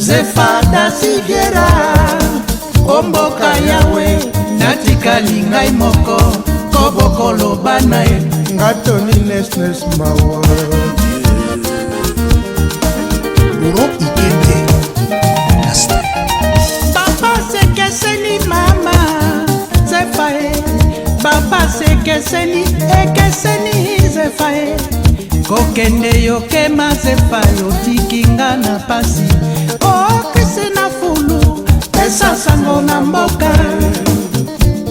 Zefada Siviera Omboka Yawe natikali ngai moko koboko lobana e ngatoni nesnes mawa Buro ikende Nasta Papa sekeseni mama Zefae Papa sekeseni ekeseni Zefae Kokende yokema Zefae otikinga na pasi Okese na fulu Pesa sango na mboka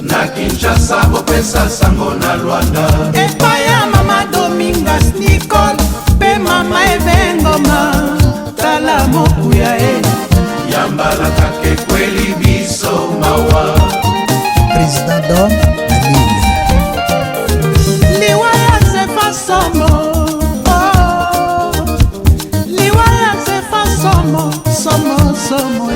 Na Kinshasa pesa sango na Luanda Epaya mama Domingas Nicole Pe mama Evengoma Tala mokuya e Yambala kake kweli biso mawa Président Dom Anile Liwaya Zefa Somo Liwaya Zefa Somo Somo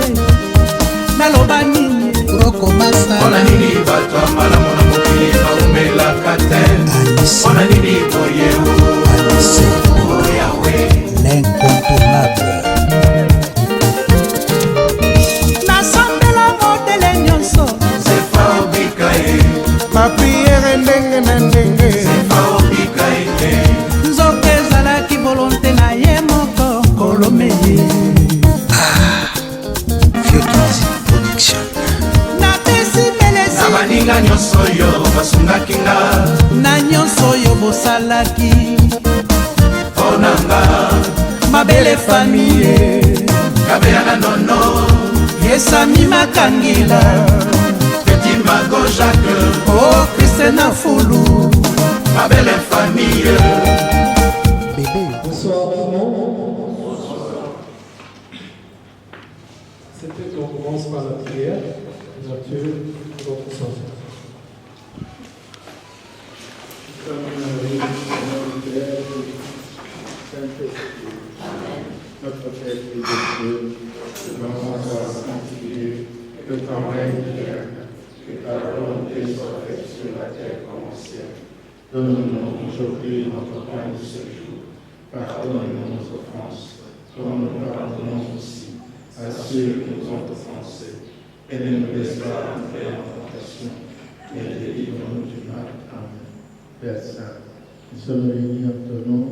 Naloba nini Roko Masa Ona nini batwa malamu na mokili Baumela katen Ona nini boye Yawe L'incontournable Nasambela modele nyonso Zefa obikae Papiere ndenge na ndenge Zefa obikae Nzoke ezalaki volonté na ye moko kolomeye Baninga nyonso yo basungaki nga na nyonso yo bosalaki Onanga mabele famille Kabea na nono Yesami Makangila Petit Mago Jacques Oh Christ na fulu Mabele famille Bonsoir tout le monde. C'était qu'on commence par la prière. Ouverture de votre sang. Notre Père qui est de Dieu, que ton nom soit sanctifié, que ton règne vienne, que ta volonté soit faite sur la terre comme au ciel. Donne-nous aujourd'hui notre pain de ce jour. Pardonne-nous nos offenses, comme nous pardonnons aussi à ceux qui nous ont offensés. Et ne nous laisse pas entrer en tentation, mais délivre-nous du mal. Amen. Père Saint, nous sommes réunis en ton nom.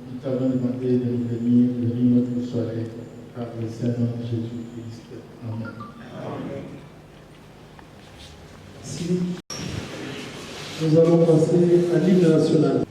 Nous t'avons demandé de nous venir notre soirée par le Saint-Nom de Jésus-Christ. Amen. Amen. Merci. Nous allons passer à l'hymne national.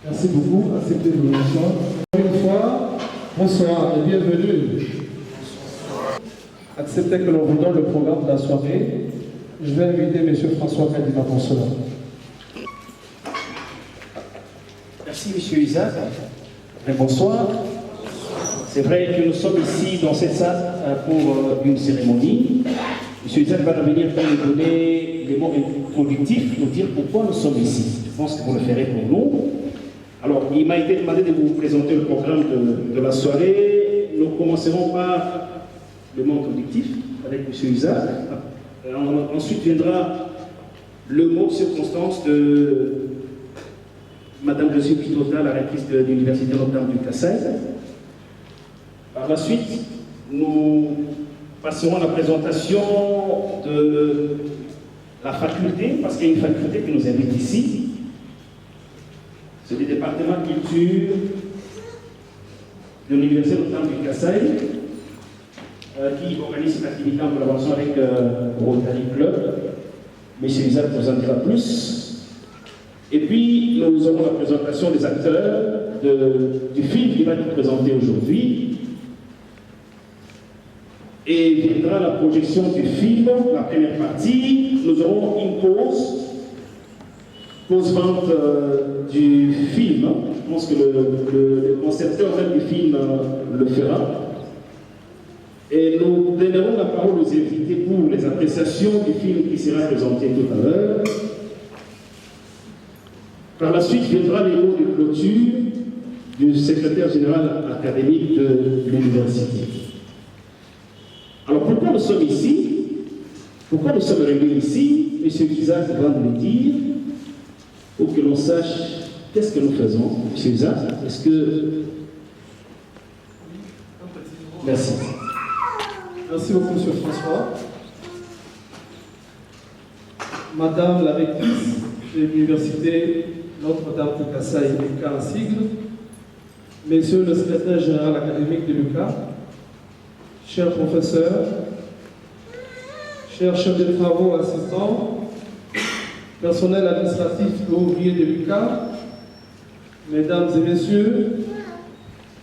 Merci beaucoup. Acceptez vos leçons. Une fois, bonsoir et bienvenue. Acceptez que l'on vous donne le programme de la soirée. Je vais inviter M. François Kadima Consola. Merci M. Isaac. Et bonsoir. C'est vrai que nous sommes ici dans cette salle pour une cérémonie. M. Isaac va revenir pour nous donner des mots introductifs, nous dire pourquoi nous sommes ici. Je pense que vous le ferez pour nous. Alors, il m'a été demandé de vous présenter le programme de la soirée. Nous commencerons par le mot introductif avec M. Isaac. Ensuite viendra le mot de circonstance de Mme Josie Pitota, la rectrice de l'Université Notre-Dame du Kassai. Par la suite, nous passerons à la présentation de la faculté, parce qu'il y a une faculté qui nous invite ici. C'est le département de culture de l'Université Notre-Dame du Kassai, qui organise cette activité en collaboration avec Rotary Club. M. Isaac nous en dira plus. Et puis, nous aurons la présentation des acteurs du film qui va nous présenter aujourd'hui. Et viendra la projection du film, la première partie. Nous aurons une pause-vente du film. Je pense que le concepteur même du film le fera. Et nous donnerons la parole aux invités pour les appréciations du film qui sera présenté tout à l'heure. Par la suite, viendra les mots de clôture du secrétaire général académique de l'université. Alors pourquoi nous sommes ici? Pourquoi nous sommes réunis ici? M. Isaac va nous le dire, pour que l'on sache qu'est-ce que nous faisons. M. Isaac, est-ce que... Merci. Merci beaucoup, M. François. Madame la rectrice de l'Université Notre-Dame du Kassai, Lucas en sigle, Monsieur le secrétaire général académique de Lucas, chers professeurs, chers chefs de travaux assistants, personnel administratif et ouvrier de Lucas, mesdames et messieurs,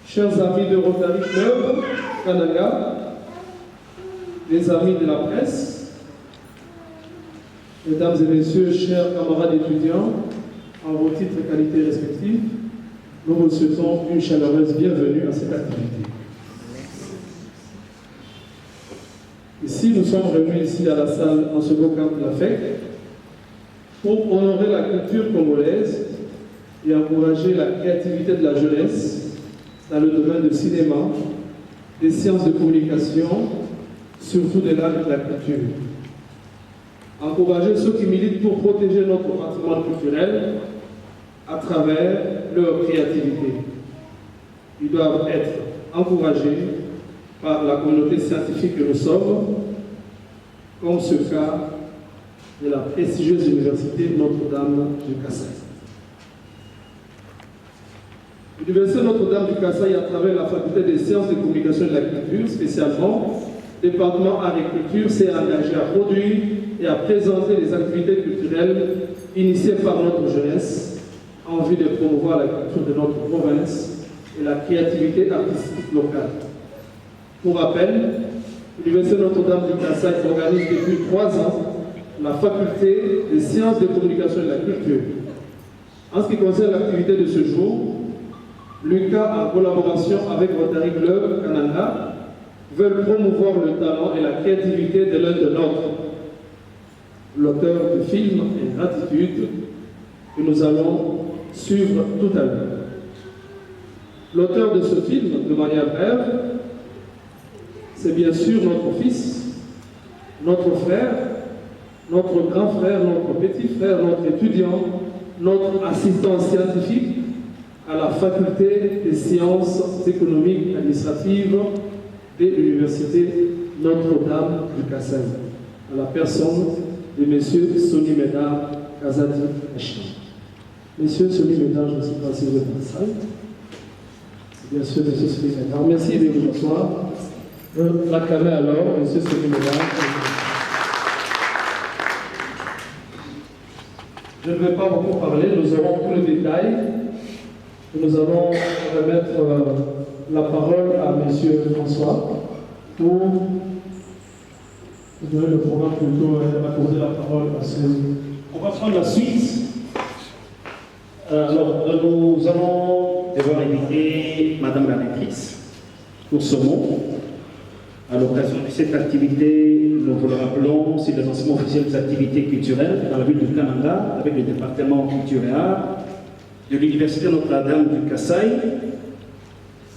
chers amis de Rotary Club, Kananga, les amis de la presse, mesdames et messieurs, chers camarades étudiants, en vos titres et qualités respectifs, nous vous souhaitons une chaleureuse bienvenue à cette activité. Ici, nous sommes réunis ici à la salle en ce beau camp de la FEC pour honorer la culture congolaise et encourager la créativité de la jeunesse dans le domaine du cinéma, des sciences de communication, surtout de l'art et de la culture. Encourager ceux qui militent pour protéger notre patrimoine culturel à travers leur créativité. Ils doivent être encouragés par la communauté scientifique que nous sommes, comme ce cas de la prestigieuse université Notre-Dame du Kassai. L'université Notre-Dame du Kassai, à travers la faculté des sciences de communication et de la culture, spécialement, le département agriculture, s'est engagé à produire et à présenter les activités culturelles initiées par notre jeunesse en vue de promouvoir la culture de notre province et la créativité artistique locale. Pour rappel, l'Université Notre-Dame du Kassai organise depuis 3 ans la faculté des sciences de communication et de la culture. En ce qui concerne l'activité de ce jour, Lucas, en collaboration avec Rotary Club Kananga, veulent promouvoir le talent et la créativité de l'un de nôtres, l'auteur du film Ingratitude, que nous allons suivre tout à l'heure. L'auteur de ce film, de manière brève, c'est bien sûr notre fils, notre frère, notre grand frère, notre petit frère, notre étudiant, notre assistant scientifique à la faculté des sciences économiques et administratives de l'Université Notre-Dame du Kassai, à la personne de M. Soni Médard Kazadi Echna. Monsieur Soni Médard, je ne sais pas si vous êtes en salle. Bien sûr, M. Soni Médard. Merci de vous recevoir. L'acclamer alors, M. Soni Médard. Je ne vais pas beaucoup parler, nous aurons tous les détails. Nous allons remettre la parole à M. François pour donner le programme plutôt et accorder la parole à ce... On va prendre la suite. Alors, nous allons devoir inviter Madame la rectrice pour ce mot. À l'occasion de cette activité, nous vous le rappelons, c'est le lancement officiel des activités culturelles dans la ville de Kananga avec le département culture et art. de l'Université Notre-Dame du Kasaï.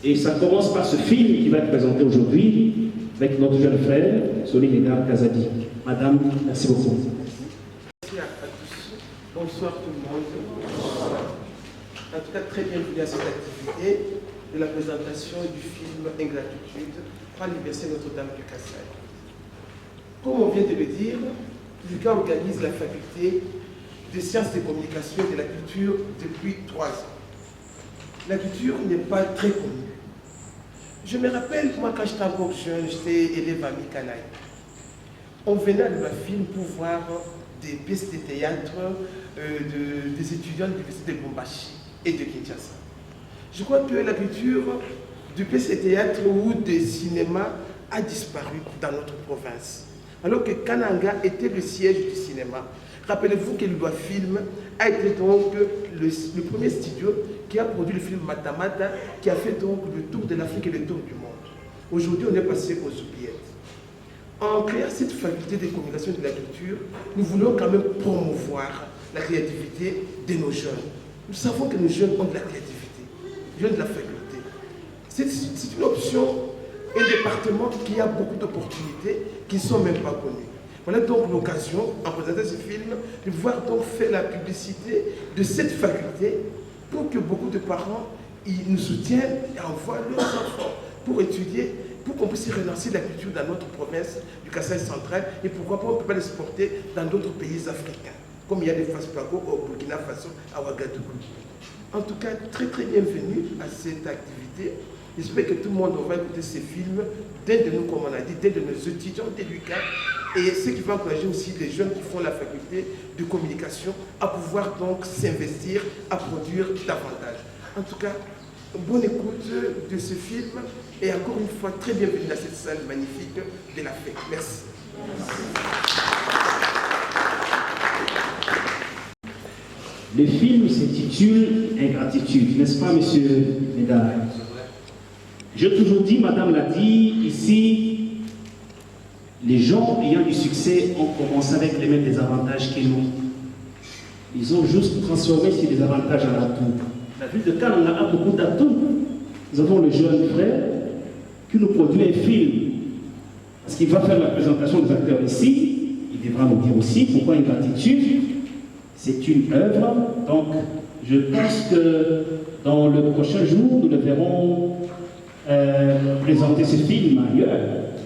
Et ça commence par ce film qui va être présenté aujourd'hui avec notre jeune frère, Soni Médard Kazadi. Madame, merci beaucoup. Merci à tous. Bonsoir tout le monde. En tout cas, très bienvenue à cette activité de la présentation du film Ingratitude par l'Université Notre-Dame du Kasaï. Comme on vient de le dire, l'UQA organise la faculté des sciences des communications et de la culture depuis 3 ans. La culture n'est pas très connue. Je me rappelle, moi, quand j'étais encore jeune, j'étais élève à Mikalaï. On venait à l'UAFIM pour voir des pièces de théâtre des étudiants de l'université de Bombashi et de Kinshasa. Je crois que la culture de pièces de théâtre ou de cinéma a disparu dans notre province. Alors que Kananga était le siège du cinéma. Rappelez-vous que l'UAFIM a été donc le premier studio qui a produit le film Matamata, qui a fait donc le tour de l'Afrique et le tour du monde. Aujourd'hui, on est passé aux oubliettes. En créant cette faculté de communication et de la culture, nous voulons quand même promouvoir la créativité de nos jeunes. Nous savons que nos jeunes ont de la créativité, ils ont de la faculté. C'est une option, un département qui a beaucoup d'opportunités qui ne sont même pas connues. Voilà donc l'occasion, en présentant ce film, de pouvoir donc faire la publicité de cette faculté pour que beaucoup de parents nous soutiennent et envoient leurs enfants pour étudier, pour qu'on puisse relancer la culture dans notre province du Kasaï central et pourquoi pas on ne peut pas l'exporter dans d'autres pays africains, comme il y a des FASPACO au Burkina Faso, à Ouagadougou. En tout cas, très très bienvenue à cette activité. J'espère que tout le monde va écouter ces films, d'un de nous, comme on a dit, d'un de nos étudiants de l'UQA, et ce qui va encourager aussi les jeunes qui font la faculté de communication à pouvoir donc s'investir, à produire davantage. En tout cas, bonne écoute de ce film et encore une fois, très bienvenue dans cette salle magnifique de la fête. Merci. Le film s'intitule Ingratitude, n'est-ce pas, monsieur Médard? J'ai toujours dit, madame l'a dit, ici, les gens ayant du succès ont commencé avec les mêmes désavantages que nous. Ils ont juste transformé ces désavantages en atouts. La ville de Kananga a beaucoup d'atouts. Nous avons le jeune frère qui nous produit un film. Parce qu'il va faire la présentation des acteurs ici. Il devra nous dire aussi pourquoi Ingratitude. C'est une œuvre. Donc, je pense que dans le prochain jour, nous le verrons présenter ce film ailleurs,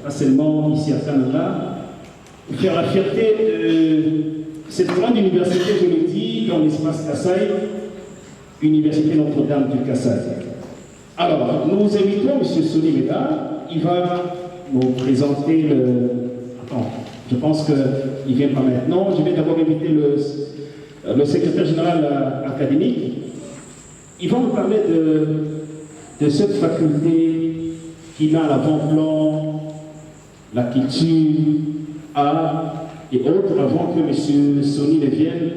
pas seulement ici à Kananga, pour faire la fierté de cette grande université, je le dis, dans l'espace Kasaï, Université Notre-Dame du Kasaï. Alors, nous invitons M. Soni Médard, il va nous présenter le... Attends, je pense qu'il ne vient pas maintenant, je vais d'abord inviter le secrétaire général académique. Il va nous parler de cette faculté qui met à l'avant-plan la culture, art et autres, avant que M. Soni ne vienne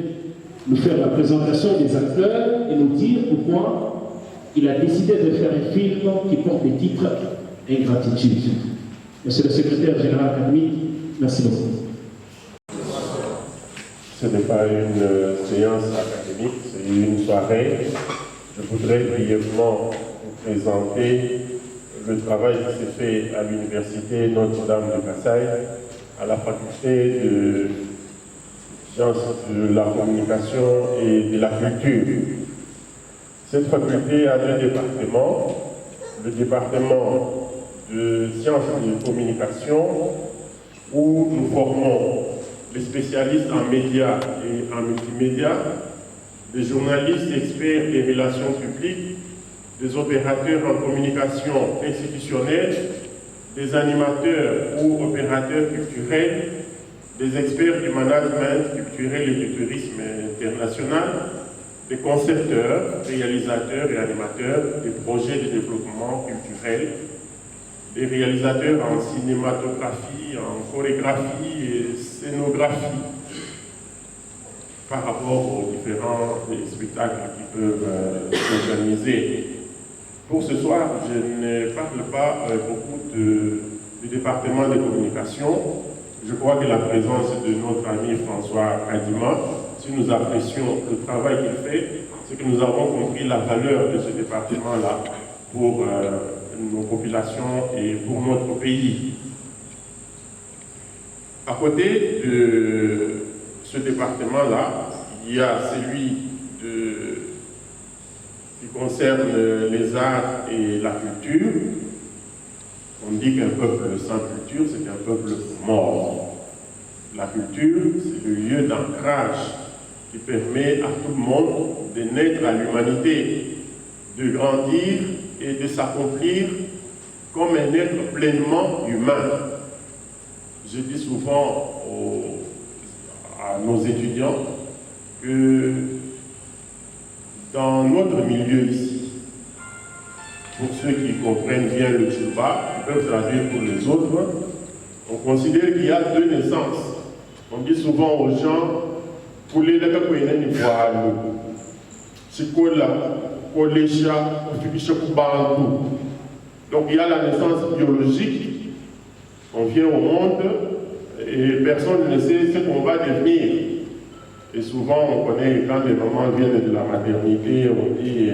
nous faire la présentation des acteurs et nous dire pourquoi il a décidé de faire un film qui porte le titre Ingratitude. Monsieur le secrétaire général académique, merci beaucoup. Ce n'est pas une séance académique, c'est une soirée. Je voudrais brièvement vous présenter le travail qui s'est fait à l'Université Notre-Dame de Kasaï, à la faculté de sciences de la communication et de la culture. Cette faculté a 2 départements. Le département de sciences de communication, où nous formons les spécialistes en médias et en multimédia, des journalistes experts des relations publiques, des opérateurs en communication institutionnelle, des animateurs ou opérateurs culturels, des experts du management culturel et du tourisme international, des concepteurs, réalisateurs et animateurs des projets de développement culturel, des réalisateurs en cinématographie, en chorégraphie et scénographie, par rapport aux différents spectacles qui peuvent s'organiser. Pour ce soir, je ne parle pas beaucoup du département de communication. Je crois que la présence de notre ami François Kadima, si nous apprécions le travail qu'il fait, c'est que nous avons compris la valeur de ce département-là pour nos populations et pour notre pays. À côté de ce département-là, il y a celui qui concerne les arts et la culture. On dit qu'un peuple sans culture, c'est un peuple mort. La culture, c'est le lieu d'ancrage qui permet à tout le monde de naître à l'humanité, de grandir et de s'accomplir comme un être pleinement humain. Je dis souvent à nos étudiants que dans notre milieu ici, pour ceux qui comprennent bien le Tchouba, qui peuvent traduire pour les autres, on considère qu'il y a deux naissances. On dit souvent aux gens, pour les donc il y a la naissance biologique, on vient au monde et personne ne sait ce qu'on va devenir. Et souvent on connaît quand les mamans viennent de la maternité, on dit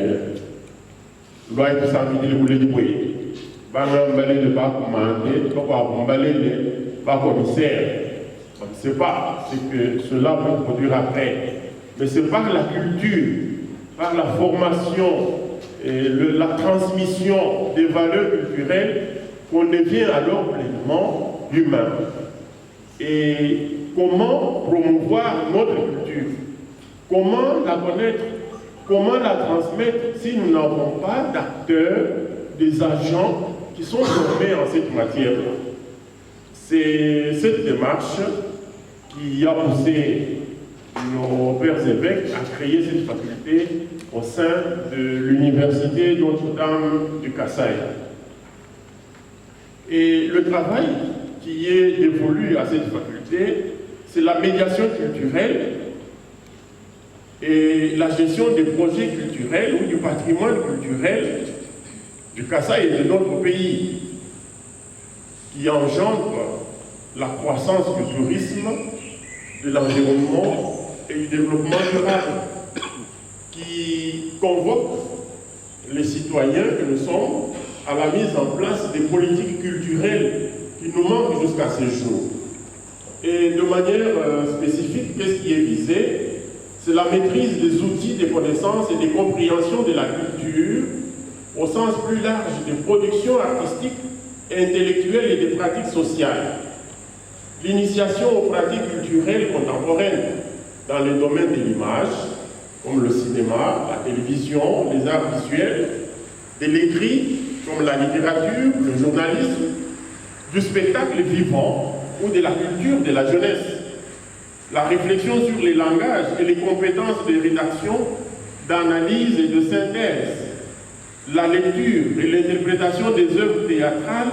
loi est sans le boulet du boyer. Pas m'emballer de pas commander, pas m'emballer de pas commissaire. On ne sait pas ce que cela peut produire après. Mais c'est par la culture, par la formation, et la transmission des valeurs culturelles qu'on devient alors pleinement humain. Et comment promouvoir notre culture? Comment la connaître? Comment la transmettre si nous n'avons pas d'acteurs, des agents qui sont formés en cette matière? C'est cette démarche qui a poussé nos pères évêques à créer cette faculté au sein de l'université Notre-Dame du Kassai. Et le travail qui est dévolu à cette faculté, c'est la médiation culturelle et la gestion des projets culturels ou du patrimoine culturel du Kassai et de notre pays, qui engendre la croissance du tourisme, de l'environnement et du développement durable, qui convoque les citoyens que nous sommes à la mise en place des politiques culturelles qui nous manquent jusqu'à ce jour. Et de manière spécifique, qu'est-ce qui est visé? C'est la maîtrise des outils, des connaissances et des compréhensions de la culture au sens plus large des productions artistiques, intellectuelles et des pratiques sociales. L'initiation aux pratiques culturelles contemporaines dans les domaines de l'image, comme le cinéma, la télévision, les arts visuels, de l'écrit, comme la littérature, le journalisme, du spectacle vivant ou de la culture de la jeunesse. La réflexion sur les langages et les compétences de rédaction, d'analyse et de synthèse. La lecture et l'interprétation des œuvres théâtrales,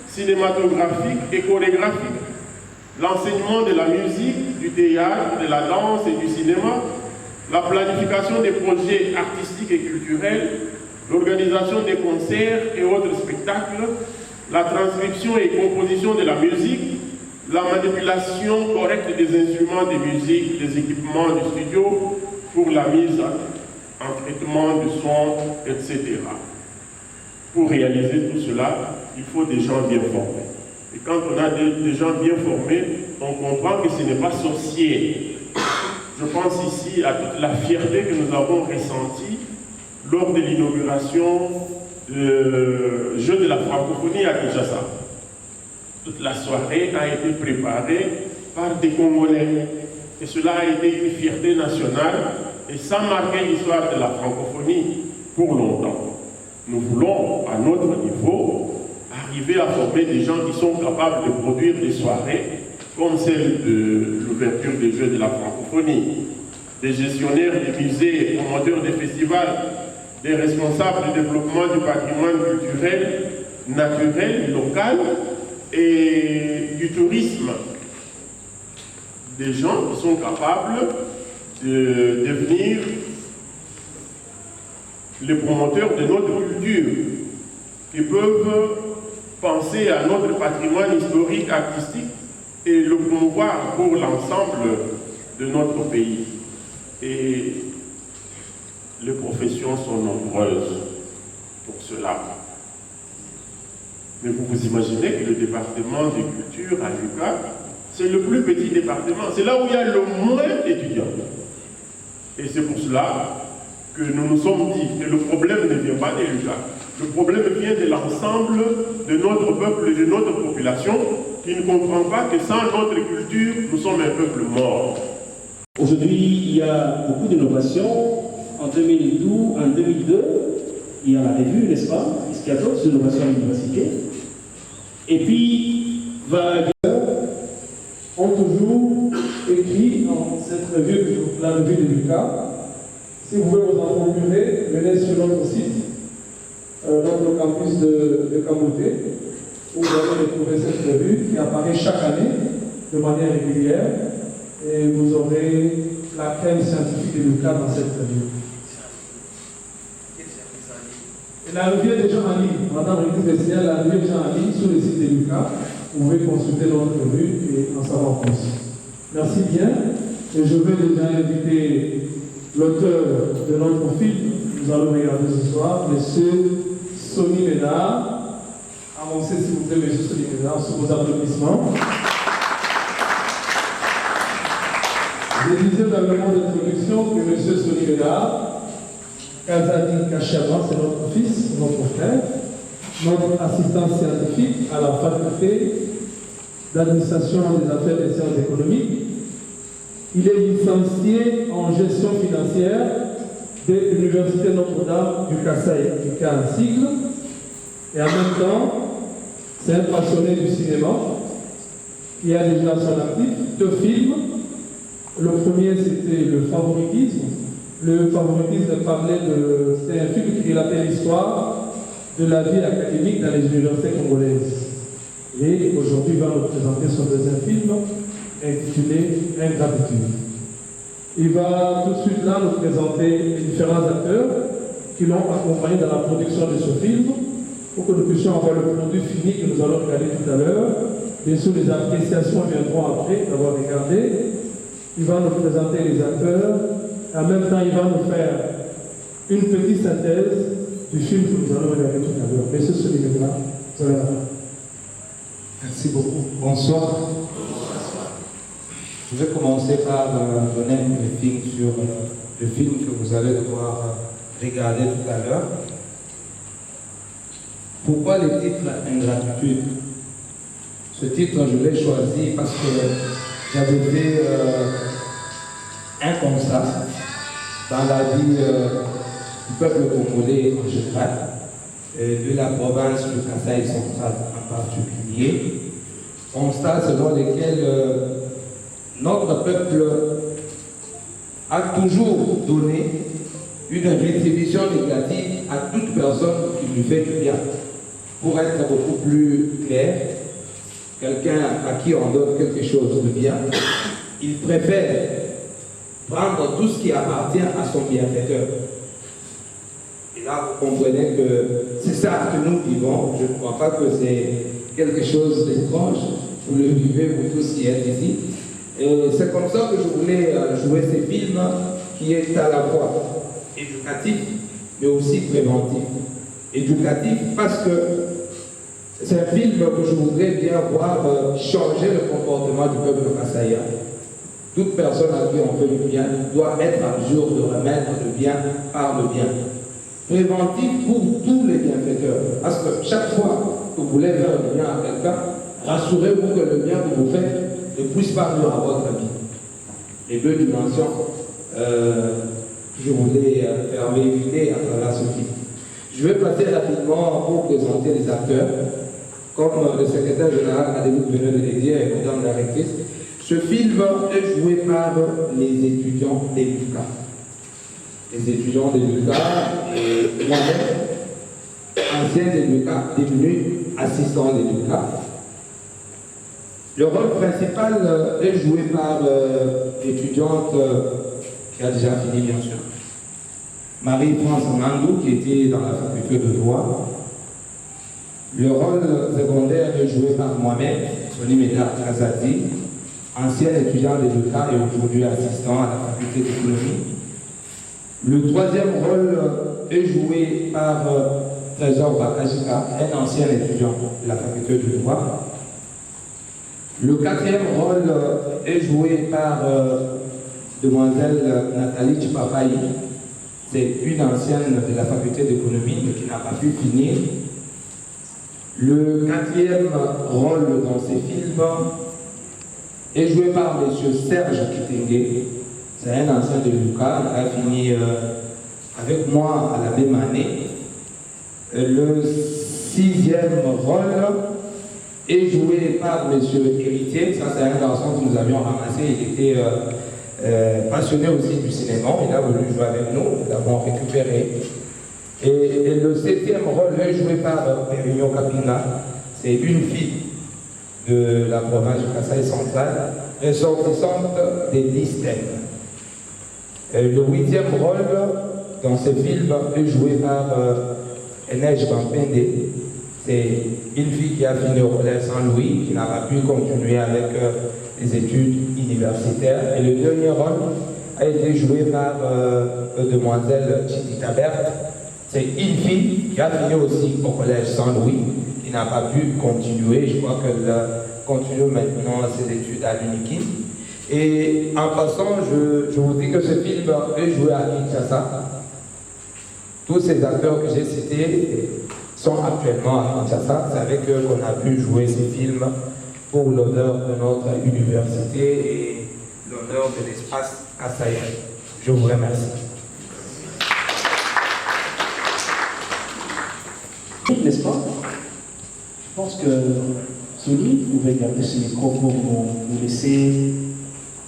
cinématographiques et chorégraphiques. L'enseignement de la musique, du théâtre, de la danse et du cinéma. La planification des projets artistiques et culturels. L'organisation des concerts et autres spectacles. La transcription et composition de la musique. La manipulation correcte des instruments de musique, des équipements du studio pour la mise en traitement du son, etc. Pour réaliser tout cela, il faut des gens bien formés. Et quand on a des gens bien formés, on comprend que ce n'est pas sorcier. Je pense ici à toute la fierté que nous avons ressentie lors de l'inauguration du Jeu de la francophonie à Kinshasa. Toute la soirée a été préparée par des Congolais. Et cela a été une fierté nationale et ça marquait l'histoire de la francophonie pour longtemps. Nous voulons, à notre niveau, arriver à former des gens qui sont capables de produire des soirées comme celle de l'ouverture des Jeux de la francophonie, des gestionnaires des musées et promoteurs des festivals, des responsables du développement du patrimoine culturel, naturel, local, et du tourisme, des gens qui sont capables de devenir les promoteurs de notre culture, qui peuvent penser à notre patrimoine historique, artistique et le promouvoir pour l'ensemble de notre pays. Et les professions sont nombreuses pour cela. Mais vous vous imaginez que le département de culture à l'UQAM, c'est le plus petit département. C'est là où il y a le moins d'étudiants. Et c'est pour cela que nous nous sommes dit que le problème ne vient pas de l'UQAM. Le problème vient de l'ensemble de notre peuple et de notre population qui ne comprend pas que sans notre culture, nous sommes un peuple mort. Aujourd'hui, il y a beaucoup d'innovations. En 2002, il y a la revue, n'est-ce pas? Il y a d'autres innovations à l'université. Et puis, ont toujours écrit dans cette revue, la revue de l'UQAM. Si vous voulez vous en procurer, venez sur notre site, notre campus de Kamouté, où vous allez retrouver cette revue qui apparaît chaque année de manière régulière. Et vous aurez la crème scientifique de l'UQAM dans cette revue. Et la revue est déjà en ligne. Madame Récupéciale, la revue est déjà en ligne sur le site de l'UQAM. Vous pouvez consulter notre revue et en savoir plus. Merci bien. Et je vais déjà inviter l'auteur de notre film. Nous allons regarder ce soir, M. Sonny Ménard. Avancez s'il vous plaît, M. Sonny Ménard, sous vos applaudissements. Je disais dans le mot d'introduction que M. Sonny Ménard, Kazadi Kachaban, c'est notre fils, notre frère, notre assistant scientifique à la faculté d'administration des affaires et des sciences économiques. Il est licencié en gestion financière de l'Université Notre-Dame du Kasaï, qui a un cycle. Et en même temps, c'est un passionné du cinéma qui a déjà son actif 2 films. Le premier, c'était Le Favoritisme. Le Favoritisme parlait de... C'était un film qui relatait l'histoire de la vie académique dans les universités congolaises. Et aujourd'hui, il va nous présenter son deuxième film intitulé Ingratitude. Il va tout de suite là nous présenter les différents acteurs qui l'ont accompagné dans la production de ce film pour que nous puissions avoir le produit fini que nous allons regarder tout à l'heure. Bien sûr, les appréciations viendront après d'avoir regardé. Il va nous présenter les acteurs. En même temps, il va nous faire une petite synthèse du film que nous allons regarder tout à l'heure. Monsieur Solimena, vous avez la main. Merci beaucoup. Bonsoir. Je vais commencer par donner un briefing sur le film que vous allez devoir regarder tout à l'heure. Pourquoi le titre Ingratitude? Ce titre, je l'ai choisi parce que j'avais fait un constat dans la vie du peuple congolais en général, de la province du Kasaï central en particulier. Constat selon lequel notre peuple a toujours donné une rétribution négative à toute personne qui lui fait du bien. Pour être beaucoup plus clair, quelqu'un à qui on donne quelque chose de bien, il préfère prendre tout ce qui appartient à son bienfaiteur. Et là, vous comprenez que c'est ça que nous vivons. Je ne crois pas que c'est quelque chose d'étrange. Vous le vivez, vous tous qui êtes ici. Et c'est comme ça que je voulais jouer ces films qui est à la fois éducatif, mais aussi préventif. Éducatif parce que c'est un film que je voudrais bien voir changer le comportement du peuple kasaïen. Toute personne à qui on fait du bien doit être en mesure de remettre le bien par le bien. Préventif pour tous les bienfaiteurs. Parce que chaque fois que vous voulez faire du bien à quelqu'un, rassurez-vous que le bien que vous faites ne puisse pas nuire à votre vie. Les 2 dimensions que je voulais faire véhiculer à travers ce film. Je vais passer rapidement pour présenter les acteurs. Comme le secrétaire général Adémit venait de le dire et madame la rectrice, ce film est joué par les étudiants des l'UQAM. Les étudiants des l'UQAM et moi-même, ancien des l'UQAM, devenu assistant des l'UQAM. Le rôle principal est joué par l'étudiante qui a déjà fini, bien sûr, Marie-France Mandou, qui était dans la faculté de droit. Le rôle secondaire est joué par moi-même, Sonny Ménard Kazadi, ancien étudiant de l'UQAM et aujourd'hui assistant à la faculté d'économie. Le troisième rôle est joué par Trésor Bakajika, un ancien étudiant de la faculté du droit. Le quatrième rôle est joué par demoiselle Nathalie Tchipapaï. C'est une ancienne de la faculté d'économie mais qui n'a pas pu finir. Le quatrième rôle dans ces films est joué par M. Serge Kitenge. C'est un ancien de Lucas, il a fini avec moi à la même année. Le sixième rôle est joué par M. Héritier. Ça, c'est un garçon que nous avions ramassé. Il était passionné aussi du cinéma. Il a voulu jouer avec nous. Nous l'avons récupéré. Et le septième rôle est joué par Pérignon Kapinga. C'est une fille de la province du Kasaï central, ressortissante des Listènes. Le huitième rôle dans ce film est joué par Enej Bampende. C'est une fille qui a fini au collège Saint-Louis, qui n'a pas pu continuer avec les études universitaires. Et le dernier rôle a été joué par demoiselle Chitita Berthe. C'est une fille qui a fini aussi au collège Saint-Louis, qui n'a pas pu continuer. Je crois qu'elle continue maintenant ses études à l'UNIKIN. Et en passant, je vous dis que ce film est joué à Kinshasa. Tous ces acteurs que j'ai cités sont actuellement à Kinshasa. C'est avec eux qu'on a pu jouer ces films pour l'honneur de notre université et l'honneur de l'espace Kasaï. Je vous remercie. N'est-ce pas? Je pense que Sony, vous pouvez garder ce micro pour nous laisser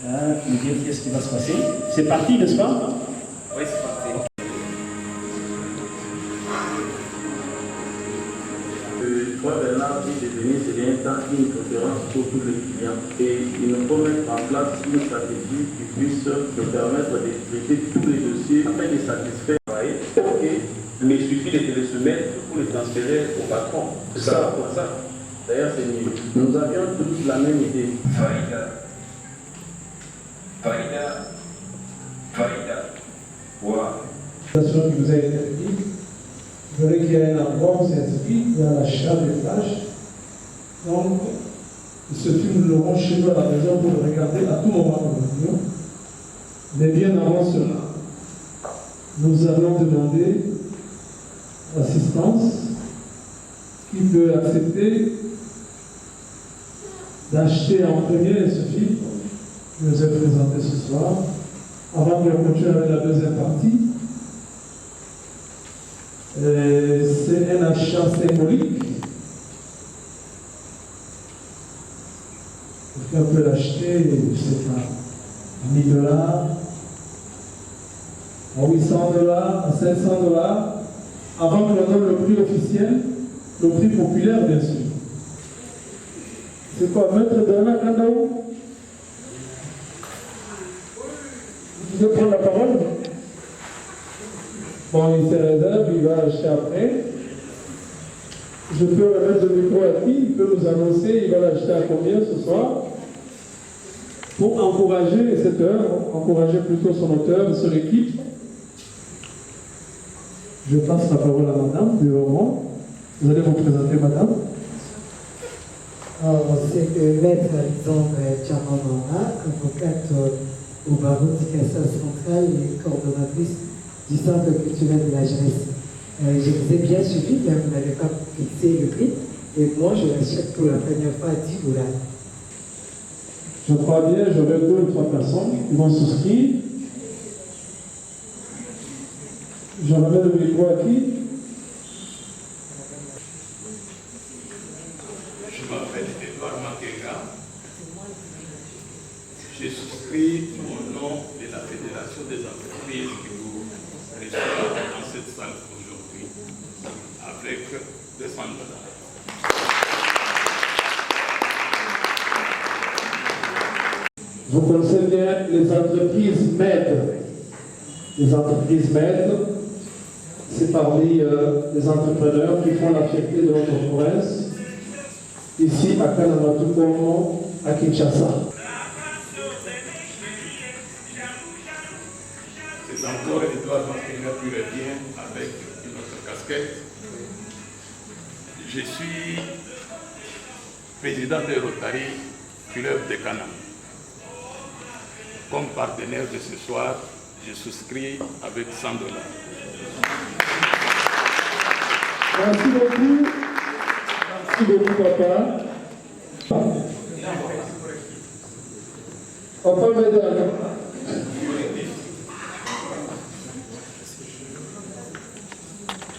nous dire qu'est-ce qui va se passer. C'est parti, n'est-ce pas? Oui, c'est parti. Le choix Bernard est devenu ces derniers temps une préférence pour tous les clients. Et il nous faut mettre en place une stratégie qui puisse nous permettre de traiter tous les dossiers afin de satisfaire le travail. Mais il suffit de les soumettre pour les transférer au patron. C'est ça, pour ça. D'ailleurs, c'est mieux. Nous avions tous la même idée. Faïda. Wow. Qui vous a été faite, vous verrez qu'il y a un endroit où c'est inscrit, il y a la charte des flashs. Donc, ce film, nous l'aurons chez nous à la maison pour le regarder à tout moment de nous. Mais bien avant cela, nous allons demander l'assistance qui peut accepter d'acheter en premier ce film que nous ai présenté ce soir, avant de continuer avec la deuxième partie. C'est un achat symbolique. Quelqu'un peut l'acheter, je ne sais pas, à 1000 $, à 800 $, à 500 $, avant que l'on donne le prix officiel, le prix populaire, bien sûr. C'est quoi, Maître Dana Kandaou? Vous pouvez prendre la parole? Bon, il se réserve, il va acheter après. Je peux remettre le micro à qui? Il peut nous annoncer, il va l'acheter à combien ce soir? Pour encourager cette œuvre, encourager plutôt son auteur, son équipe. Je passe la parole à madame, devant moi. Vous allez vous présenter, madame. C'est Maître Alexandre Tchamamana, avocate au barreau du Kassai central et coordonnatrice du Centre culturel de la jeunesse. Je vous ai bien suivi, mais vous n'avez pas fixé le prix. Et moi, je l'achète pour la première fois à 10 $. Je crois bien, j'aurai 2 ou 3 personnes qui vont souscrire. Je remets le micro à qui? Je m'appelle Edouard Makega. J'ai souscrit au nom de la Fédération des entreprises qui vous reçoivent dans cette salle aujourd'hui avec 200 $. Vous connaissez bien les entreprises maîtres. Les entreprises maîtres, c'est parmi les entrepreneurs qui font la fierté de notre province, ici à Kanamatu-Komo, à Kinshasa. C'est encore Edouard Martinez qui revient avec une autre casquette. Je suis président de Rotary Club de Canaan. Comme partenaire de ce soir, je souscris avec $100. Merci beaucoup. Merci beaucoup, papa. Papa Médard.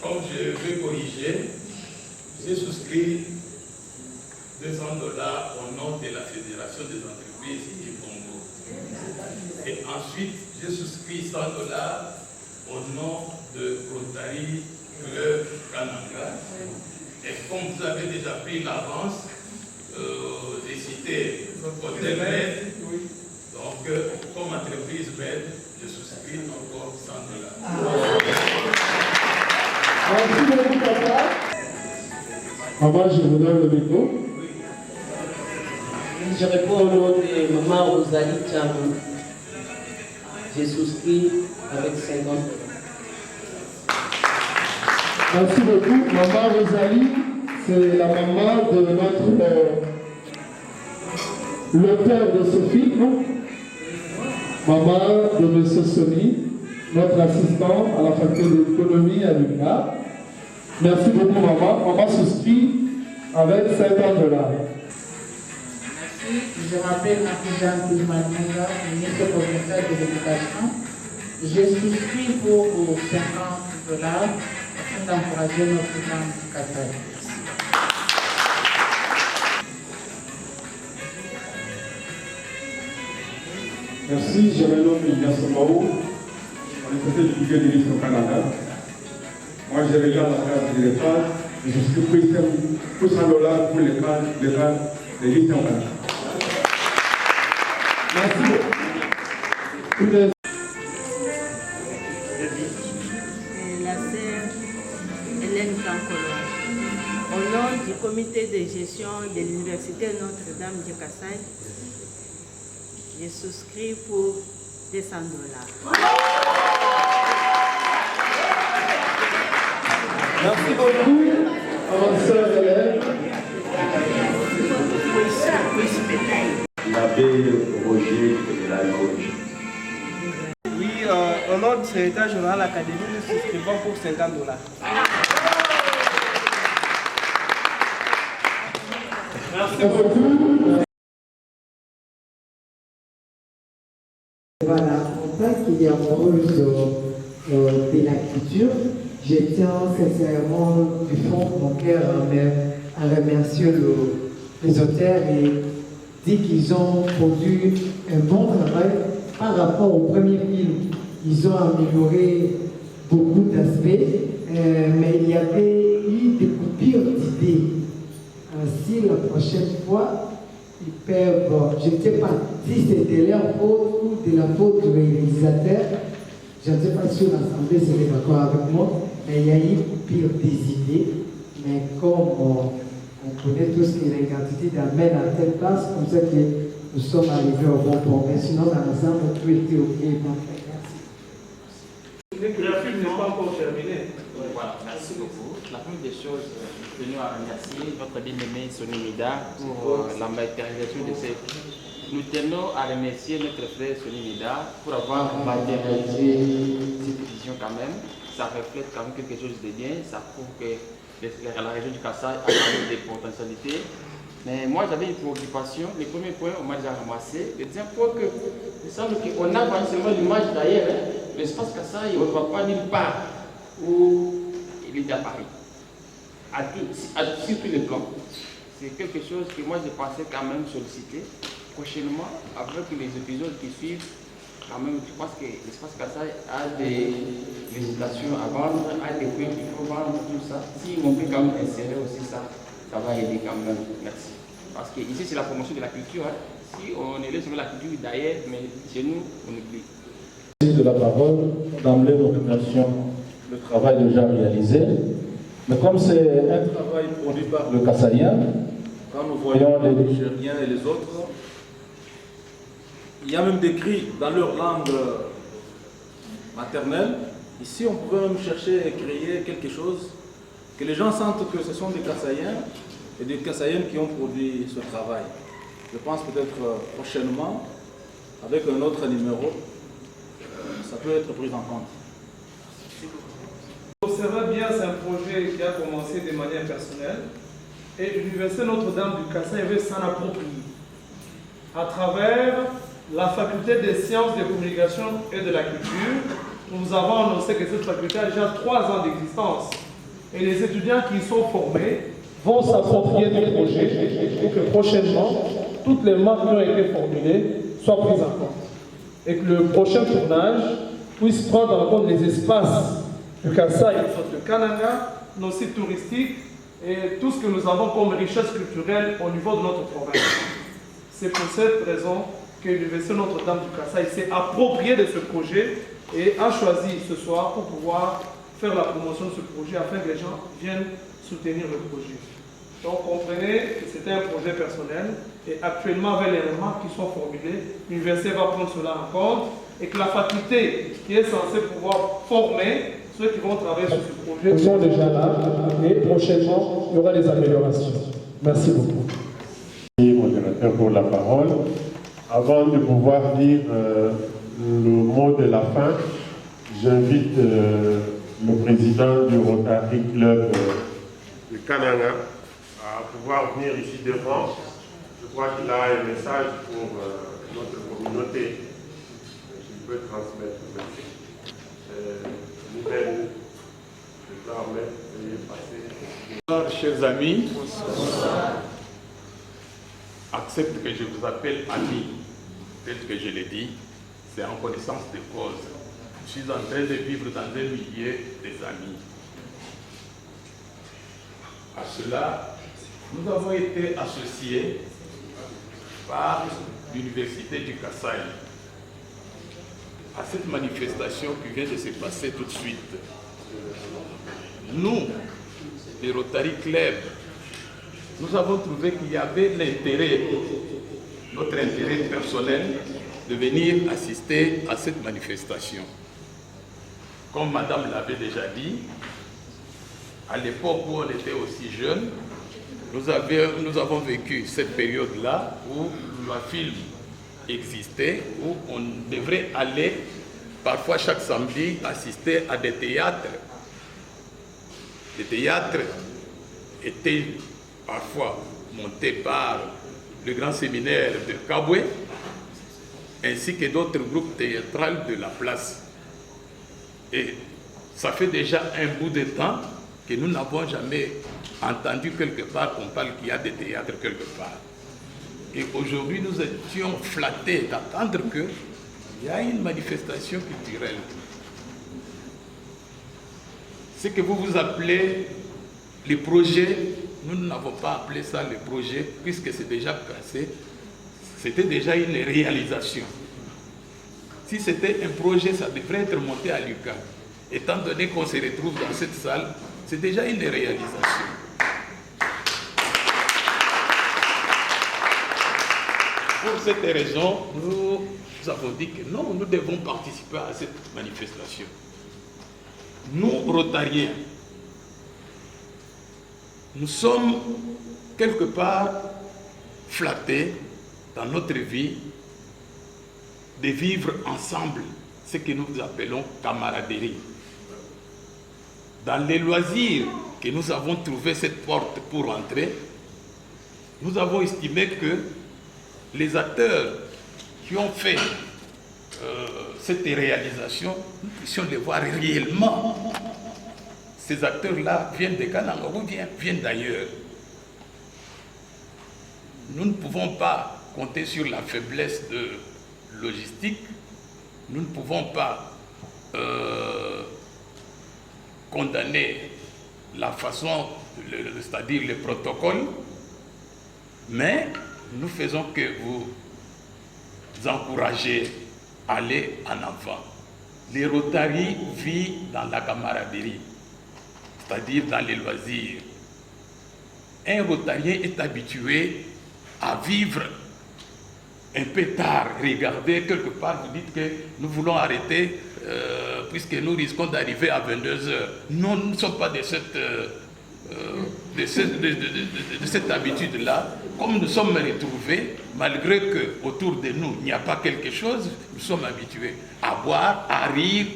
Comme je veux corriger, j'ai souscrit $200 au nom de la Fédération des entreprises du Congo. Et ensuite, j'ai souscrit $100 au nom de Rotary Club Kananga. Et comme vous avez déjà pris l'avance, j'ai cité Hôtel Med. Donc, comme entreprise Med, je souscris encore $100. Merci beaucoup, papa. Maman, je vous donne le micro. Je réponds au nom de maman Rosalie Tchamou. J'ai souscrit avec 50. Merci beaucoup. Maman Rosalie, c'est la maman de notre l'auteur de ce film. Maman de M. Sony, notre assistant à la faculté d'économie à l'UQAM. Merci beaucoup, maman. Maman souscrit avec $50. Je m'appelle Akizan Koulimananga, ministre provincial de l'Éducation. J'ai souscrit pour $50 afin d'encourager notre dame du Qatar. Merci, je me nomme Ignace Maou, on est côté du budget de l'île au Canada. Moi, je regarde la carte du repas et je suis président pour $100 pour les cas de l'île au Canada. Merci. La sœur Hélène Kankolo. Au nom du comité de gestion de l'Université Notre-Dame de Kassai, je souscris pour $200. Merci beaucoup, ma sœur Hélène. L'abbé Roger de la Loge. Oui, au nom du secrétaire général de l'Académie, nous souscrivons pour $50. Merci beaucoup. Voilà, en tant qu'il y a amoureuse de la culture, je tiens sincèrement du fond de mon cœur à remercier les auteurs et dire qu'ils ont produit un bon travail par rapport au premier film. Ils ont amélioré beaucoup d'aspects, mais il y avait eu des coupures d'idées. Si la prochaine fois, ils peuvent, je ne sais pas si c'était leur faute ou de la faute du réalisateur, je ne sais pas si l'Assemblée serait d'accord avec moi, mais il y a eu coupure des idées, mais comme on connaît tous que les quantités d'amène à telle place, comme ça que nous sommes arrivés au bon point. Mais sinon, dans l'ensemble, tout était OK. Merci. Le film n'est pas encore terminé. Voilà, merci beaucoup. La première des choses, je tenais à remercier notre bien-aimé Sony Mida pour la matérialisation de ces. Nous tenons à remercier notre frère Sony Mida pour avoir matérialisé cette vision quand même. Ça reflète quand même quelque chose de bien. Ça prouve que la région du Kassai a quand même des potentialités. Mais moi j'avais une préoccupation. Le premier point, on m'a déjà ramassé. Le deuxième point, il semble qu'on a pas seulement l'image d'ailleurs. L'espace Kassai, on ne voit pas nulle part où il est à Paris. Sur tous les plans. C'est quelque chose que moi je pensais quand même solliciter. Prochainement, avec les épisodes qui suivent, quand même, je pense que l'espace Kassai a des végétations à vendre, a des points qu'il faut vendre, tout ça. Si on peut quand même insérer aussi ça, ça va aider quand même. Merci. Parce que ici, c'est la promotion de la culture. Hein. Si on est là sur la culture d'ailleurs, mais chez nous, on oublie. De la parole, d'emblée, nous remercions le travail déjà réalisé. Mais comme c'est un travail produit par le Kassaïen, quand nous voyons les Nigériens et les autres, il y a même des cris dans leur langue maternelle. Ici, on pouvait même chercher et créer quelque chose que les gens sentent que ce sont des Kassaïens et des Kassaïennes qui ont produit ce travail. Je pense peut-être prochainement, avec un autre numéro, ça peut être pris en compte. Vous observez bien, c'est un projet qui a commencé de manière personnelle et l'Université Notre-Dame du Kassai veut s'en approprier à travers la faculté des sciences de communication et de la culture. Nous avons annoncé que cette faculté a déjà 3 ans d'existence et les étudiants qui y sont formés vont s'approprier du projet pour que prochainement, toutes les marques qui ont été formulées soient prises en compte et que le prochain tournage puisse prendre en compte les espaces du Kassai, de Kananga, nos sites touristiques et tout ce que nous avons comme richesse culturelle au niveau de notre province. C'est pour cette raison que l'Université Notre-Dame du Kassai s'est appropriée de ce projet et a choisi ce soir pour pouvoir faire la promotion de ce projet afin que les gens viennent soutenir le projet. Donc comprenez que c'était un projet personnel et actuellement avec les remarques qui sont formulées, l'université va prendre cela en compte et que la faculté qui est censée pouvoir former ceux qui vont travailler sur ce projet sont déjà là et prochainement il y aura des améliorations. Merci beaucoup. Merci modérateur pour la parole. Avant de pouvoir dire le mot de la fin, j'invite le président du Rotary Club de Kananga à pouvoir venir ici devant. Je crois qu'il a un message pour notre communauté. Je peux transmettre. Nouvelle. Je peux remettre. Veuillez passer. Bonsoir, chers amis. Bonsoir. Accepte que je vous appelle ami, tel que je l'ai dit, c'est en connaissance de cause. Je suis en train de vivre dans un milieu des amis. À cela, nous avons été associés par l'Université du Kassai à cette manifestation qui vient de se passer tout de suite. Nous, les Rotary Club, nous avons trouvé qu'il y avait l'intérêt, notre intérêt personnel, de venir assister à cette manifestation. Comme Madame l'avait déjà dit, à l'époque où on était aussi jeunes, nous avons vécu cette période-là où le film existait, où on devrait aller parfois chaque samedi assister à des théâtres. Les théâtres étaient parfois montés par le grand séminaire de Kabwe, ainsi que d'autres groupes théâtrales de la place. Et ça fait déjà un bout de temps que nous n'avons jamais entendu quelque part qu'on parle qu'il y a des théâtres quelque part. Et aujourd'hui, nous étions flattés d'attendre qu'il y a une manifestation culturelle. Ce que vous appelez les projets, nous n'avons pas appelé ça le projet, puisque c'est déjà passé. C'était déjà une réalisation. Si c'était un projet, ça devrait être monté à l'UQAM. Étant donné qu'on se retrouve dans cette salle, c'est déjà une réalisation. Pour cette raison, nous avons dit que non, nous devons participer à cette manifestation. Nous, Rotariens, nous sommes quelque part flattés dans notre vie de vivre ensemble ce que nous appelons camaraderie. Dans les loisirs que nous avons trouvé cette porte pour entrer, nous avons estimé que les acteurs qui ont fait cette réalisation, nous puissions les voir réellement. Ces acteurs-là viennent de Kananga ou viennent d'ailleurs. Nous ne pouvons pas compter sur la faiblesse de logistique. Nous ne pouvons pas condamner la façon, c'est-à-dire le protocole, mais nous faisons que vous encouragez à aller en avant. Les Rotary vivent dans la camaraderie, c'est-à-dire dans les loisirs. Un Rotarien est habitué à vivre un peu tard, regardez quelque part, vous dites que nous voulons arrêter puisque nous risquons d'arriver à 22 heures. Non, nous ne sommes pas de cette habitude-là. Comme nous sommes retrouvés, malgré qu'autour de nous, il n'y a pas quelque chose, nous sommes habitués à boire, à rire,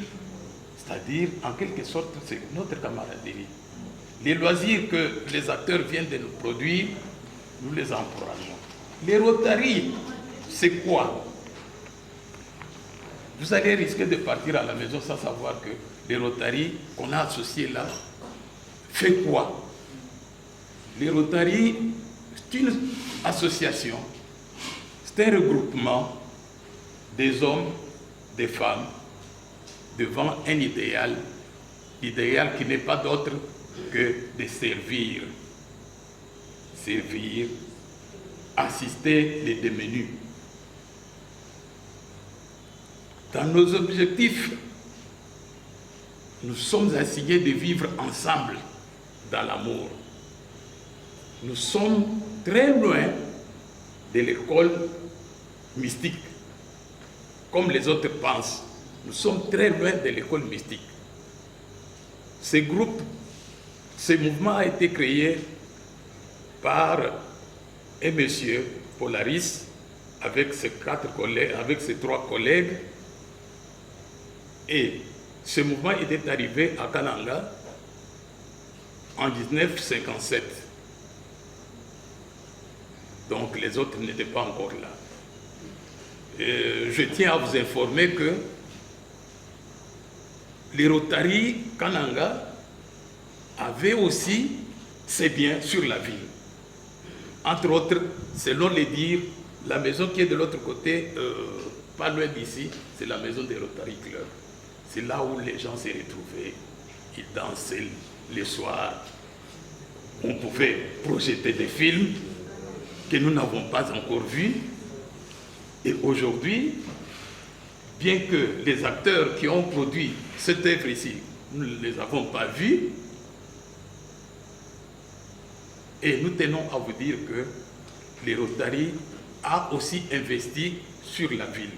c'est-à-dire, en quelque sorte, c'est notre camaraderie. Les loisirs que les acteurs viennent de nous produire, nous les encourageons. Les Rotary, c'est quoi? Vous allez risquer de partir à la maison sans savoir que les Rotary qu'on a associés là fait quoi? Les Rotary, c'est une association, c'est un regroupement des hommes, des femmes, devant un idéal qui n'est pas d'autre que de servir. Servir, assister les démunis. Dans nos objectifs, nous sommes assignés de vivre ensemble dans l'amour. Nous sommes très loin de l'école mystique, comme les autres pensent. Nous sommes très loin de l'école mystique. Ce groupe, ce mouvement a été créé par un monsieur, Polaris, avec ses 3 collègues. Et ce mouvement était arrivé à Kananga en 1957. Donc les autres n'étaient pas encore là. Je tiens à vous informer que les Rotary Kananga avaient aussi ses biens sur la ville. Entre autres, selon les dires, la maison qui est de l'autre côté, pas loin d'ici, c'est la maison des Rotary Club. C'est là où les gens s'est retrouvés. Ils dansaient les soirs. On pouvait projeter des films que nous n'avons pas encore vus. Et aujourd'hui, bien que les acteurs qui ont produit cette œuvre ici, nous ne les avons pas vus, et nous tenons à vous dire que les Rotary a aussi investi sur la ville.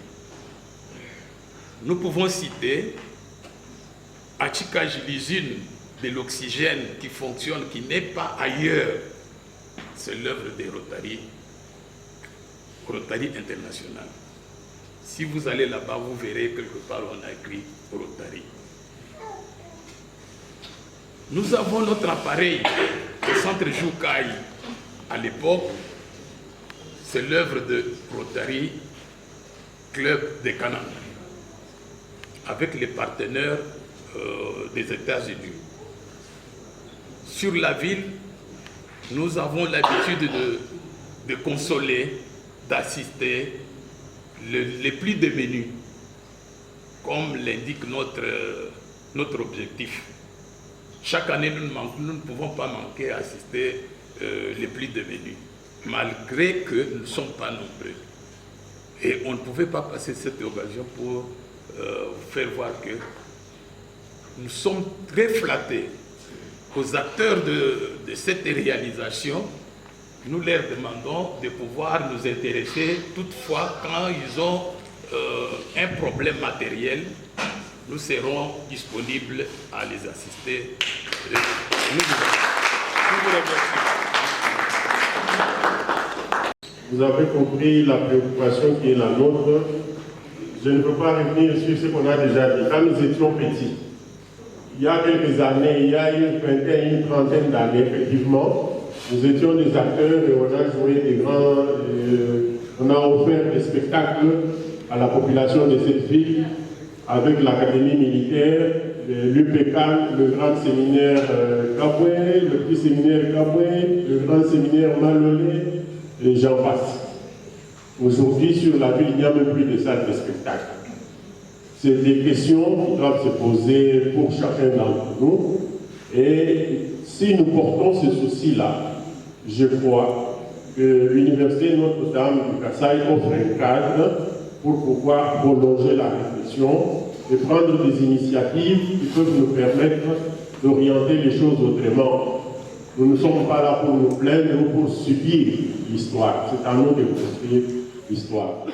Nous pouvons citer à Chikaj l'usine de l'oxygène qui fonctionne, qui n'est pas ailleurs. C'est l'œuvre des Rotary International. Si vous allez là-bas, vous verrez quelque part on a écrit Rotary. Nous avons notre appareil, le centre Joukaï. À l'époque, c'est l'œuvre de Rotary Club de Kananga, avec les partenaires des États-Unis. Sur la ville, nous avons l'habitude de consoler, d'assister les plus démunis, comme l'indique notre objectif. Chaque année, nous ne pouvons pas manquer à assister les plus démunis, malgré que nous ne sommes pas nombreux. Et on ne pouvait pas passer cette occasion pour vous faire voir que nous sommes très flattés. Aux acteurs de cette réalisation, nous leur demandons de pouvoir nous intéresser toutefois quand ils ont un problème matériel. Nous serons disponibles à les assister. Nous vous remercions. Vous avez compris la préoccupation qui est la nôtre. Je ne peux pas revenir sur ce qu'on a déjà dit. Quand nous étions petits, il y a quelques années, il y a une vingtaine, une trentaine d'années, effectivement, nous étions des acteurs et on a joué des grands... on a offert des spectacles à la population de cette ville avec l'Académie militaire, l'UPK, le grand séminaire Kaboué, le petit séminaire Kaboué, le grand séminaire Malolé, et j'en passe. Aujourd'hui, sur la ville, il n'y a même plus de salles de spectacle. C'est des questions qui doivent se poser pour chacun d'entre nous. Et si nous portons ce souci-là, je crois que l'Université Notre-Dame du Kasaï offre un cadre pour pouvoir prolonger la réflexion et prendre des initiatives qui peuvent nous permettre d'orienter les choses autrement. Nous ne sommes pas là pour nous plaindre ou pour subir l'histoire. C'est à nous de construire l'histoire.